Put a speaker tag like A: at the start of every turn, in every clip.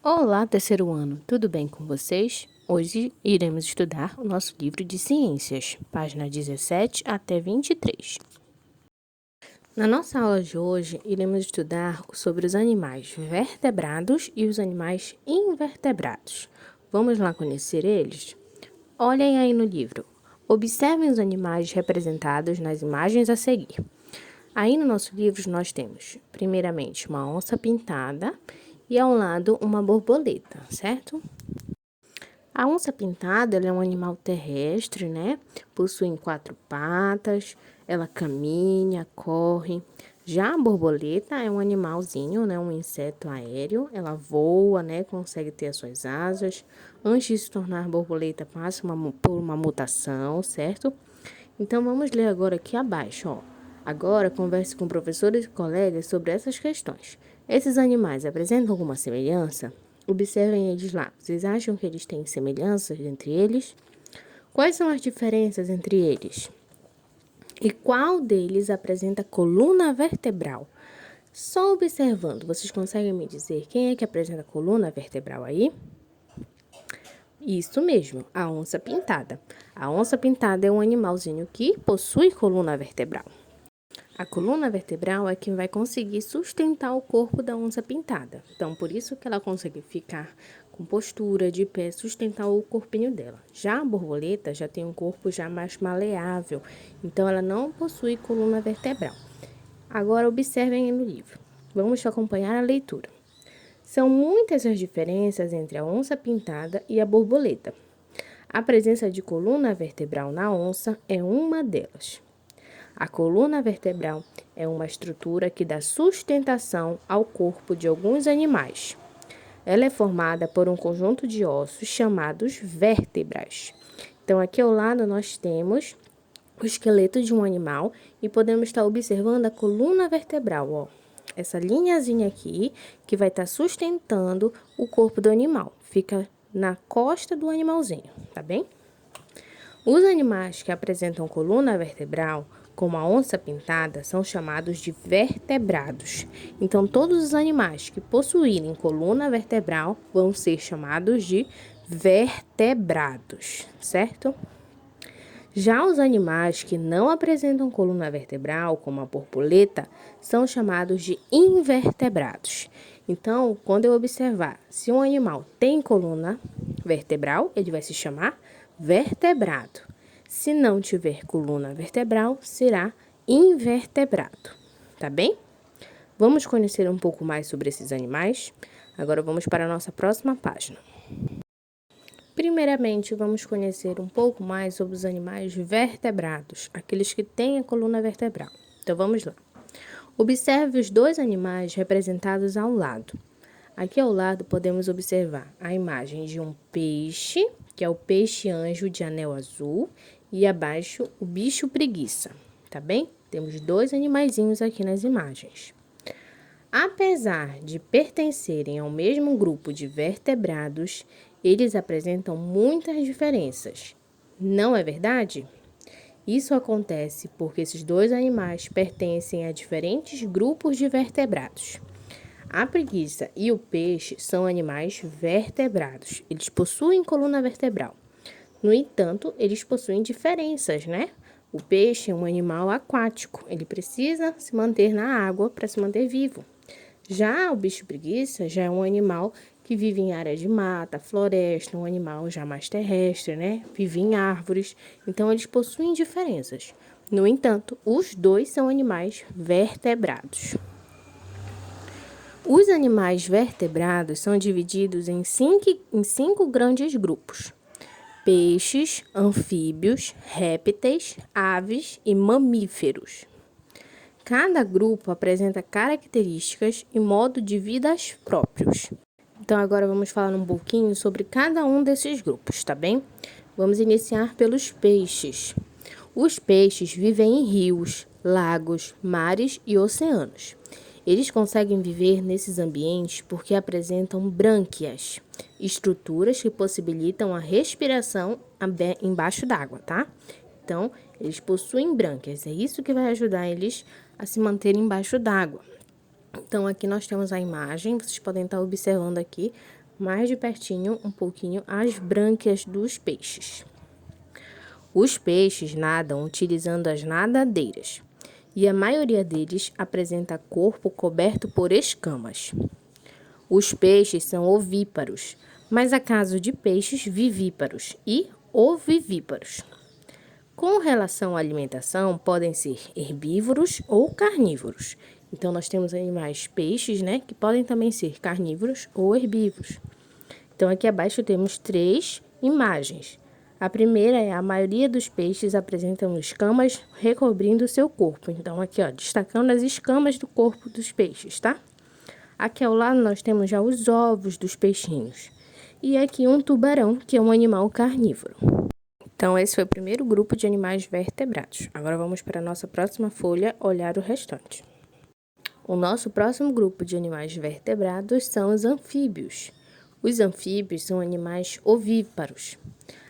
A: Olá, terceiro ano, tudo bem com vocês? Hoje iremos estudar o nosso livro de ciências, página 17 até 23. Na nossa aula de hoje, iremos estudar sobre os animais vertebrados e os animais invertebrados. Vamos lá conhecer eles? Olhem aí no livro. Observem os animais representados nas imagens a seguir. Aí no nosso livro nós temos, primeiramente, uma onça pintada e ao lado uma borboleta, certo? A onça pintada, ela é um animal terrestre, né? Possui 4 patas, ela caminha, corre. Já a borboleta é um animalzinho, né? Um inseto aéreo. Ela voa, né? Consegue ter as suas asas. Antes de se tornar borboleta, passa por uma mutação, certo? Então, vamos ler agora aqui abaixo, ó. Agora, converse com professores e colegas sobre essas questões. Esses animais apresentam alguma semelhança? Observem eles lá. Vocês acham que eles têm semelhanças entre eles? Quais são as diferenças entre eles? E qual deles apresenta coluna vertebral? Só observando, vocês conseguem me dizer quem é que apresenta coluna vertebral aí? Isso mesmo, a onça pintada. A onça pintada é um animalzinho que possui coluna vertebral. A coluna vertebral é quem vai conseguir sustentar o corpo da onça pintada. Então, por isso que ela consegue ficar com postura de pé, sustentar o corpinho dela. Já a borboleta já tem um corpo já mais maleável, então ela não possui coluna vertebral. Agora, observem aí no livro. Vamos acompanhar a leitura. São muitas as diferenças entre a onça pintada e a borboleta. A presença de coluna vertebral na onça é uma delas. A coluna vertebral é uma estrutura que dá sustentação ao corpo de alguns animais. Ela é formada por um conjunto de ossos chamados vértebras. Então, aqui ao lado nós temos o esqueleto de um animal e podemos estar observando a coluna vertebral, ó. Essa linhazinha aqui que vai estar sustentando o corpo do animal. Fica na costa do animalzinho, tá bem? Os animais que apresentam coluna vertebral, como a onça pintada, são chamados de vertebrados. Então, todos os animais que possuírem coluna vertebral vão ser chamados de vertebrados, certo? Já os animais que não apresentam coluna vertebral, como a borboleta, são chamados de invertebrados. Então, quando eu observar se um animal tem coluna vertebral, ele vai se chamar vertebrado. Se não tiver coluna vertebral, será invertebrado. Tá bem? Vamos conhecer um pouco mais sobre esses animais? Agora vamos para a nossa próxima página. Primeiramente, vamos conhecer um pouco mais sobre os animais vertebrados, aqueles que têm a coluna vertebral. Então, vamos lá. Observe os dois animais representados ao lado. Aqui ao lado podemos observar a imagem de um peixe, que é o peixe-anjo de anel azul, e abaixo o bicho preguiça, tá bem? Temos dois animaizinhos aqui nas imagens. Apesar de pertencerem ao mesmo grupo de vertebrados, eles apresentam muitas diferenças. Não é verdade? Isso acontece porque esses dois animais pertencem a diferentes grupos de vertebrados. A preguiça e o peixe são animais vertebrados. Eles possuem coluna vertebral. No entanto, eles possuem diferenças, né? O peixe é um animal aquático. Ele precisa se manter na água para se manter vivo. Já o bicho preguiça já é um animal que vive em área de mata, floresta, um animal já mais terrestre, né? Vive em árvores. Então, eles possuem diferenças. No entanto, os dois são animais vertebrados. Os animais vertebrados são divididos em cinco grandes grupos: peixes, anfíbios, répteis, aves e mamíferos. Cada grupo apresenta características e modo de vida próprios. Então, agora vamos falar um pouquinho sobre cada um desses grupos, tá bem? Vamos iniciar pelos peixes. Os peixes vivem em rios, lagos, mares e oceanos. Eles conseguem viver nesses ambientes porque apresentam brânquias, estruturas que possibilitam a respiração embaixo d'água, tá? Então, eles possuem brânquias, é isso que vai ajudar eles a se manterem embaixo d'água. Então, aqui nós temos a imagem, vocês podem estar observando aqui mais de pertinho um pouquinho as brânquias dos peixes. Os peixes nadam utilizando as nadadeiras, e a maioria deles apresenta corpo coberto por escamas. Os peixes são ovíparos, mas há casos de peixes vivíparos e ovivíparos. Com relação à alimentação, podem ser herbívoros ou carnívoros. Então, nós temos animais peixes, né, que podem também ser carnívoros ou herbívoros. Então, aqui abaixo temos 3 imagens. A primeira é a maioria dos peixes apresentam escamas recobrindo o seu corpo. Então, aqui, ó, destacando as escamas do corpo dos peixes, tá? Aqui ao lado nós temos já os ovos dos peixinhos. E aqui um tubarão, que é um animal carnívoro. Então, esse foi o primeiro grupo de animais vertebrados. Agora vamos para a nossa próxima folha olhar o restante. O nosso próximo grupo de animais vertebrados são os anfíbios. Os anfíbios são animais ovíparos.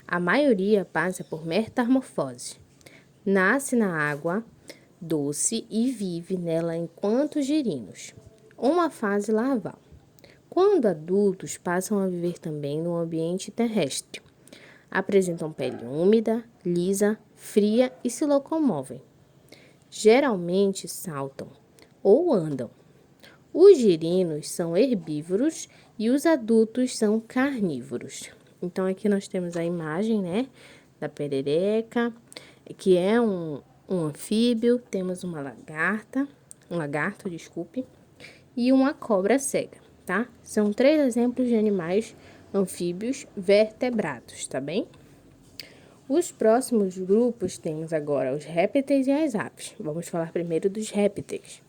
A: A maioria passa por metamorfose. Nasce na água doce e vive nela enquanto girinos, uma fase larval. Quando adultos, passam a viver também no ambiente terrestre. Apresentam pele úmida, lisa, fria e se locomovem. Geralmente saltam ou andam. Os girinos são herbívoros e os adultos são carnívoros. Então, aqui nós temos a imagem, né, da perereca, que é um anfíbio. Temos um lagarto, e uma cobra cega, tá? São 3 exemplos de animais anfíbios vertebrados, tá bem? Os próximos grupos temos agora os répteis e as aves. Vamos falar primeiro dos répteis.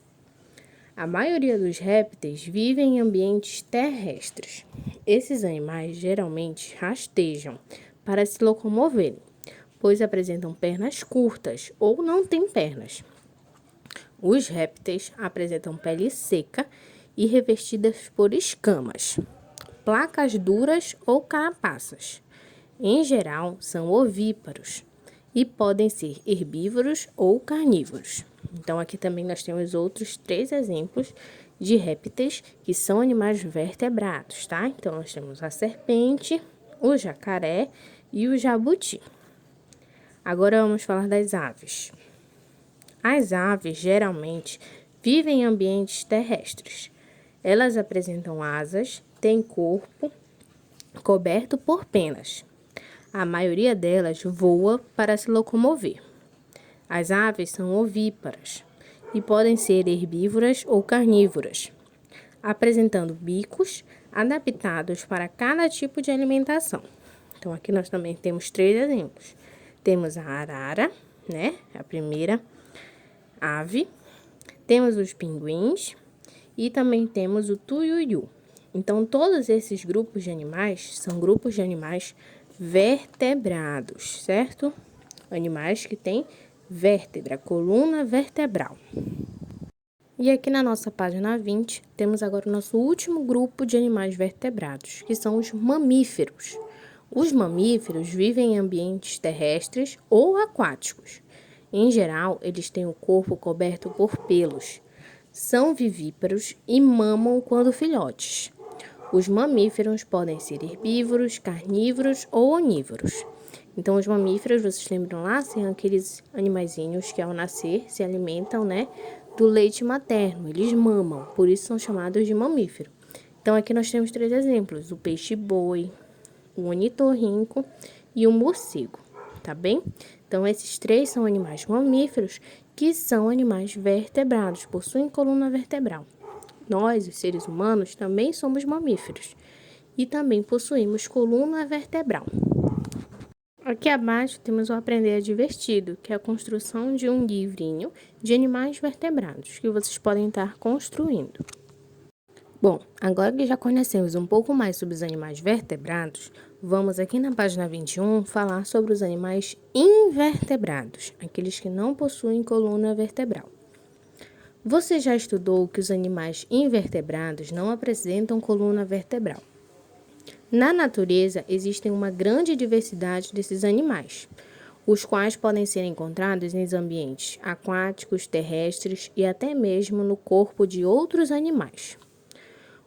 A: A maioria dos répteis vivem em ambientes terrestres. Esses animais geralmente rastejam para se locomoverem, pois apresentam pernas curtas ou não têm pernas. Os répteis apresentam pele seca e revestidas por escamas, placas duras ou carapaças. Em geral, são ovíparos e podem ser herbívoros ou carnívoros. Então, aqui também nós temos outros 3 exemplos de répteis que são animais vertebrados, tá? Então, nós temos a serpente, o jacaré e o jabuti. Agora, vamos falar das aves. As aves, geralmente, vivem em ambientes terrestres. Elas apresentam asas, têm corpo coberto por penas. A maioria delas voa para se locomover. As aves são ovíparas e podem ser herbívoras ou carnívoras, apresentando bicos adaptados para cada tipo de alimentação. Então, aqui nós também temos 3 exemplos. Temos a arara, né? A primeira ave. Temos os pinguins e também temos o tuiuiu. Então, todos esses grupos de animais são grupos de animais vertebrados, certo? Animais que têm vértebra, coluna vertebral. E aqui na nossa página 20, temos agora o nosso último grupo de animais vertebrados, que são os mamíferos. Os mamíferos vivem em ambientes terrestres ou aquáticos. Em geral, eles têm o corpo coberto por pelos. São vivíparos e mamam quando filhotes. Os mamíferos podem ser herbívoros, carnívoros ou onívoros. Então, os mamíferos, vocês lembram lá, são aqueles animaizinhos que ao nascer se alimentam, né, do leite materno. Eles mamam, por isso são chamados de mamífero. Então, aqui nós temos 3 exemplos: o peixe-boi, o ornitorrinco e o morcego, tá bem? Então, esses 3 são animais mamíferos que são animais vertebrados, possuem coluna vertebral. Nós, os seres humanos, também somos mamíferos e também possuímos coluna vertebral. Aqui abaixo temos o Aprender Divertido, que é a construção de um livrinho de animais vertebrados que vocês podem estar construindo. Bom, agora que já conhecemos um pouco mais sobre os animais vertebrados, vamos aqui na página 21 falar sobre os animais invertebrados, aqueles que não possuem coluna vertebral. Você já estudou que os animais invertebrados não apresentam coluna vertebral. Na natureza, existem uma grande diversidade desses animais, os quais podem ser encontrados em ambientes aquáticos, terrestres e até mesmo no corpo de outros animais.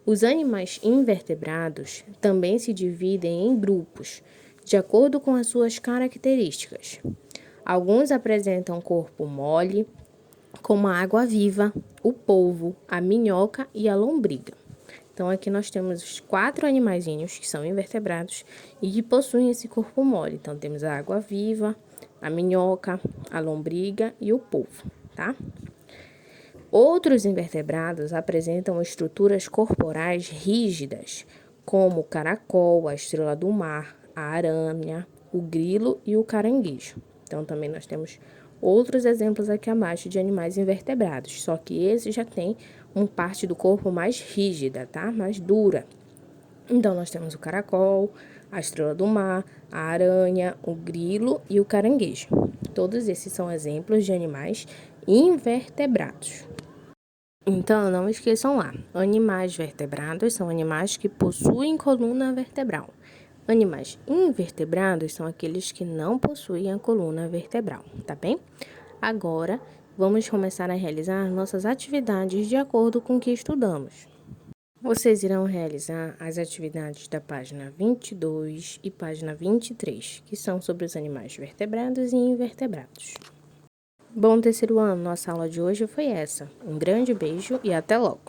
A: Os animais invertebrados também se dividem em grupos, de acordo com as suas características. Alguns apresentam corpo mole, como a água-viva, o polvo, a minhoca e a lombriga. Então, aqui nós temos os 4 animaizinhos que são invertebrados e que possuem esse corpo mole. Então, temos a água-viva, a minhoca, a lombriga e o polvo, tá? Outros invertebrados apresentam estruturas corporais rígidas, como o caracol, a estrela do mar, a aranha, o grilo e o caranguejo. Então, também nós temos outros exemplos aqui abaixo de animais invertebrados, só que esse já tem uma parte do corpo mais rígida, tá? Mais dura. Então, nós temos o caracol, a estrela do mar, a aranha, o grilo e o caranguejo. Todos esses são exemplos de animais invertebrados. Então, não esqueçam lá, animais vertebrados são animais que possuem coluna vertebral. Animais invertebrados são aqueles que não possuem a coluna vertebral, tá bem? Agora, vamos começar a realizar nossas atividades de acordo com o que estudamos. Vocês irão realizar as atividades da página 22 e página 23, que são sobre os animais vertebrados e invertebrados. Bom terceiro ano, nossa aula de hoje foi essa. Um grande beijo e até logo!